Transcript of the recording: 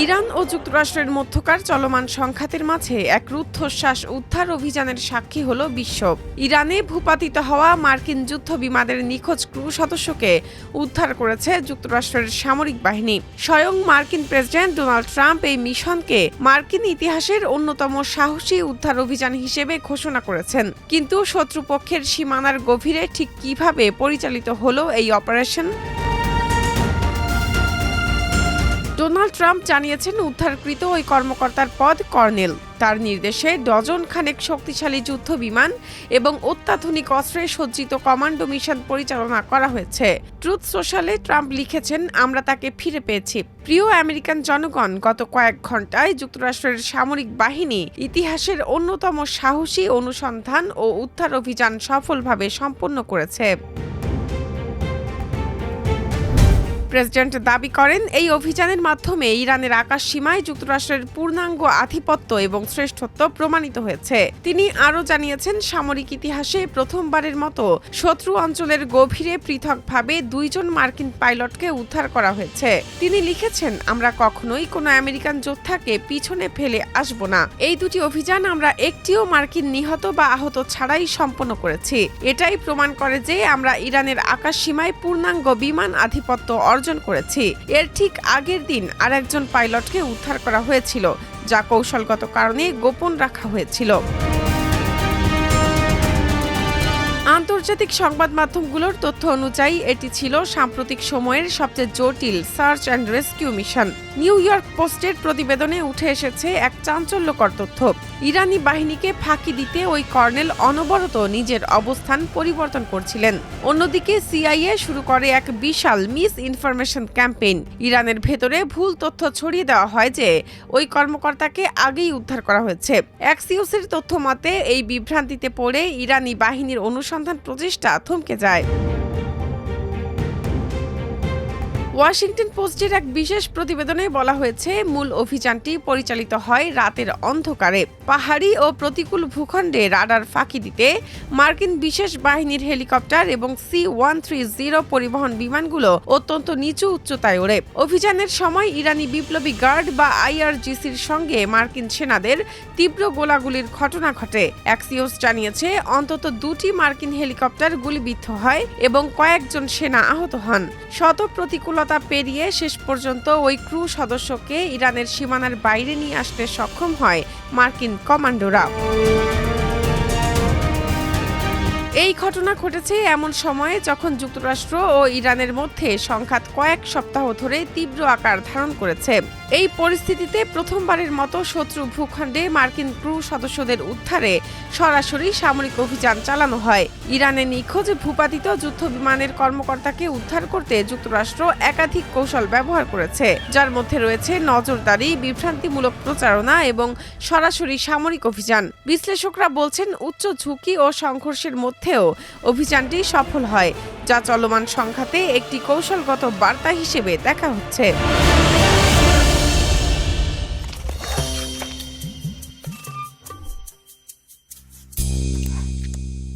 Iran ও যুক্তরাষ্ট্রের মধ্যকার চলমান সংঘাতের মাঝে এক রুদ্ধশ্বাস উদ্ধার অভিযানের সাক্ষী হল বিশ্ব। ইরানে ভূপাতিত হওয়া মার্কিন যুদ্ধ বিমানের নিখোঁজ ক্রু সদস্যকে উদ্ধার করেছে যুক্তরাষ্ট্রের সামরিক বাহিনী। স্বয়ং মার্কিন প্রেসিডেন্ট ডোনাল্ড ট্রাম্প এই মিশনকে মার্কিন ইতিহাসের অন্যতম সাহসী উদ্ধার অভিযান হিসেবে ঘোষণা করেছেন। কিন্তু শত্রুপক্ষের সীমানার গভীরে ঠিক কিভাবে পরিচালিত হলো এই অপারেশন? ডোনাল্ড ট্রাম্প জানিয়েছেন, উদ্ধারকৃত ওই কর্মকর্তার পদ কর্নেল। তার নির্দেশে ডজন খানেক শক্তিশালী যুদ্ধ বিমান এবং অত্যাধুনিক অস্ত্রে সজ্জিত কমান্ডো মিশন পরিচালনা করা হয়েছে। ট্রুথ সোশ্যালে ট্রাম্প লিখেছেন, আমরা তাকে ফিরে পেয়েছি। প্রিয় আমেরিকান জনগণ, গত কয়েক ঘন্টায় যুক্তরাষ্ট্রের সামরিক বাহিনী ইতিহাসের অন্যতম সাহসী অনুসন্ধান ও উদ্ধার অভিযান সফলভাবে সম্পন্ন করেছে। প্রেসিডেন্ট দাবি করেন, এই অভিযানের মাধ্যমে ইরানের আকাশ সীমায় যুক্তরাষ্ট্রের পূর্ণাঙ্গ আধিপত্য এবং শ্রেষ্ঠত্ব প্রমাণিত হয়েছে। তিনি আরও জানিয়েছেন, সামরিক ইতিহাসে প্রথমবারের মতো শত্রু অঞ্চলের গভীরে পৃথকভাবে 2 জন মার্কিন পাইলটকে উদ্ধার করা হয়েছে। তিনি লিখেছেন, আমরা কখনোই কোনো আমেরিকান যোদ্ধাকে পিছনে ফেলে আসব না। এই দুটি অভিযান আমরা একটিও মার্কিন নিহত বা আহত ছাড়াই সম্পন্ন করেছি। এটাই প্রমাণ করে যে আমরা ইরানের আকাশ সীমায় পূর্ণাঙ্গ বিমান আধিপত্য অর্জন করেছি। এর ঠিক আগের দিন আরেকজন পাইলটকে উদ্ধার করা হয়েছিল, যা কৌশলগত কারণে গোপন রাখা হয়েছিল। আন্তর্জাতিক সংবাদ মাধ্যমগুলোর তথ্য অনুযায়ী এটি ছিল সাম্প্রতিক সময়ের সবচেয়ে জটিল search and rescue mission. New York পোস্টের প্রতিবেদনে উঠে এসেছে এক চাঞ্চল্যকর তথ্য। ইরানি বাহিনীকে ফাঁকি দিতে ওই কর্নেল অনবরত নিজের অবস্থান পরিবর্তন করছিলেন। অন্যদিকে সিআইএ শুরু করে এক বিশাল মিস ইনফরমেশন ক্যাম্পেইন। ইরানের ভেতরে ভুল তথ্য ছড়িয়ে দেওয়া হয় যে ওই কর্মকর্তাকে আগেই উদ্ধার করা হয়েছে। অ্যাক্সিওসের তথ্য মতে এই বিভ্রান্তিতে পড়ে ইরানি বাহিনীর অনুসন্ধান প্রচেষ্টা থমকে যায়। ওয়াশিংটন পোস্টের এক বিশেষ প্রতিবেদনে বলা হয়েছে, মূল অভিযানটি পরিচালিত হয় রাতের অন্ধকারে। পাহাড়ি ও প্রতিকূল ভূখণ্ডে রাডার ফাঁকি দিতে মার্কিন বিশেষ বাহিনীর হেলিকপ্টার এবং C-130 পরিবহন বিমানগুলো অত্যন্ত নিচু উচ্চতায় ওড়ে। অভিযানের সময় ইরানি বিপ্লবী গার্ড বা IRGCর সঙ্গে মার্কিন সেনাদের তীব্র গোলাগুলির ঘটনা ঘটে। অ্যাক্সিওস জানিয়েছে, অন্তত 2টি মার্কিন হেলিকপ্টার গুলিবিদ্ধ হয় এবং কয়েকজন সেনা আহত হন। শত প্রতিকূলতা পেরিয়ে শেষ পর্যন্ত ওই ক্রু সদস্যকে ইরানের সীমানার বাইরে নিয়ে আসতে সক্ষম হয় মার্কিন কমান্ডোরা। এই ঘটনা ঘটেছে এমন সময়ে যখন যুক্তরাষ্ট্র ও ইরানের মধ্যে সংঘাত কয়েক সপ্তাহ ধরে তীব্র আকার ধারণ করেছে। এই পরিস্থিতিতে প্রথমবারের মতো শত্রু ভূখণ্ডে মার্কিন ক্রু সদস্যদের উদ্ধারে সরাসরি সামরিক অভিযান চালানো হয়। ইরানে নিখোঁজ ভূপাতিত যুদ্ধ বিমানের কর্মকর্তাকে উদ্ধার করতে যুক্তরাষ্ট্র একাধিক কৌশল ব্যবহার করেছে, যার মধ্যে রয়েছে নজরদারি, বিভ্রান্তিমূলক প্রচারণা এবং সরাসরি সামরিক অভিযান। বিশ্লেষকরা বলছেন, উচ্চ ঝুঁকি ও সংঘর্ষের মধ্যেও অভিযানটি সফল হয়, যা চলমান সংঘাতে একটি কৌশলগত বার্তা হিসেবে দেখা হচ্ছে।